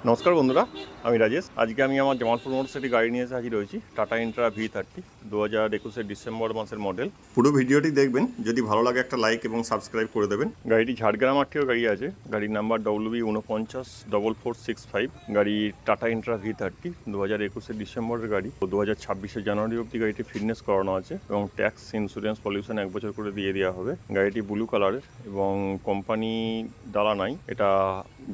নমস্কার বন্ধুরা, আমি রাজেশ। আজকে আমি আমার জামালপুর মোটরস একটি গাড়ি নিয়ে এসে হাজির হয়েছি, টাটা ইন্ট্রা V30 2021 ডিসেম্বর মাসের মডেল। পুরো ভিডিওটি দেখবেন, যদি ভালো লাগে একটা লাইক এবং সাবস্ক্রাইব করে দেবেন। গাড়িটি ঝাড়গ্রাম আরটিও গাড়ি আছে, গাড়ির নাম্বার WB494465। গাড়ি টাটা ইন্ট্রা V30 2021 ডিসেম্বরের গাড়ি। 2026 জানুয়ারি অবধি গাড়িটি ফিটনেস করানো আছে এবং ট্যাক্স, ইন্স্যুরেন্স, পলিউশন 1 বছর করে দিয়ে দেওয়া হবে। গাড়িটি ব্লু কালারের এবং কোম্পানি ডালা নাই, এটা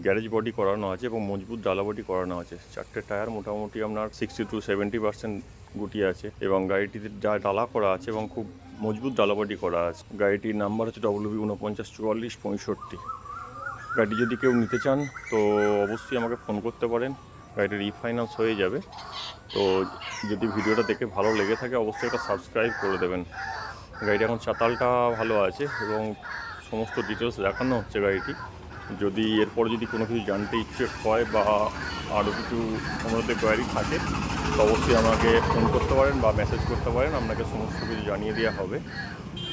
গ্যারেজ বডি করানো আছে এবং মজবুত ডালা বডি করানো আছে। চারটে টায়ার মোটামুটি আপনার 60 to 70% গুটি আছে এবং গাড়িটিতে যা ডালা করা আছে এবং খুব মজবুত ডালা বডি করা আছে। গাড়িটির নাম্বার হচ্ছে WB494465। গাড়িটি যদি কেউ নিতে চান তো অবশ্যই আমাকে ফোন করতে পারেন, গাড়িটি রিফাইন্যান্স হয়ে যাবে। তো যদি ভিডিওটা দেখে ভালো লেগে থাকে অবশ্যই একটা সাবস্ক্রাইব করে দেবেন। গাড়িটি এখন চাতালটা ভালো আছে এবং সমস্ত ডিটেলস দেখানো হচ্ছে গাড়িটি। যদি এরপর যদি কোনো কিছু জানতে ইচ্ছে হয় বা আরও কিছু আমাদের কোয়ারি থাকে তো অবশ্যই আমাকে ফোন করতে পারেন বা মেসেজ করতে পারেন, আপনাকে সমস্ত কিছু জানিয়ে দেওয়া হবে।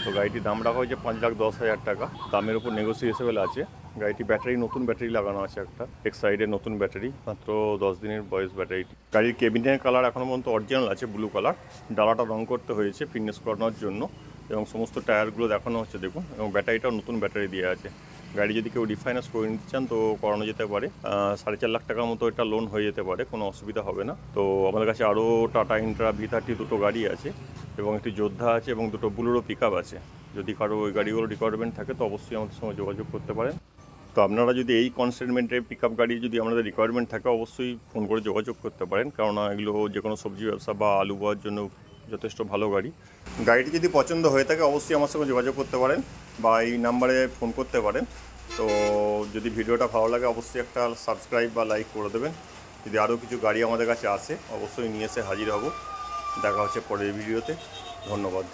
তো গাড়িটির দাম রাখা হয়েছে 5,10,000 টাকা, দামের উপর নেগোসিয়েবল আছে। গাড়িটি ব্যাটারি, নতুন ব্যাটারি লাগানো আছে একটা, এক সাইডে নতুন ব্যাটারি, মাত্র 10 দিনের বয়স ব্যাটারিটি। গাড়ির কেবিনের কালার এখনও পর্যন্ত অরিজিনাল আছে, ব্লু কালার। ডালাটা রং করতে হয়েছে ফিটনেস করানোর জন্য এবং সমস্ত টায়ারগুলো দেখানো হচ্ছে দেখুন, এবং ব্যাটারিটাও নতুন ব্যাটারি দিয়ে আছে। গাড়ি যদি কেউ রিফাইন্যান্স করে নিতে চান তো করানো যেতে পারে, 4.5 লাখ টাকার মতো এটা লোন হয়ে যেতে পারে, কোনো অসুবিধা হবে না। তো আমাদের কাছে আরও টাটা ইন্ট্রা V30 দুটো গাড়ি আছে এবং একটি যোদ্ধা আছে এবং দুটো বুলেরো পিকআপ আছে। যদি কারো ওই গাড়িগুলো রিকোয়ারমেন্ট থাকে তো অবশ্যই আমাদের সঙ্গে যোগাযোগ করতে পারেন। তো আপনারা যদি এই কনসেগমেন্টের পিকআপ গাড়ি যদি আপনাদের রিকোয়ারমেন্ট থাকে অবশ্যই ফোন করে যোগাযোগ করতে পারেন, কেননা এগুলো যে কোনো সবজি ব্যবসা বা আলু বোয়ার জন্য যথেষ্ট ভালো গাড়ি। গাড়িটি যদি পছন্দ হয়ে থাকে অবশ্যই আমার সঙ্গে যোগাযোগ করতে পারেন বা এই নাম্বারে ফোন করতে পারেন। তো যদি ভিডিওটা ভালো লাগে অবশ্যই একটা সাবস্ক্রাইব বা লাইক করে দেবেন। যদি আরও কিছু গাড়ি আমাদের কাছে আসে অবশ্যই নিয়ে এসে হাজির হব। দেখা হচ্ছে পরের ভিডিওতে। ধন্যবাদ।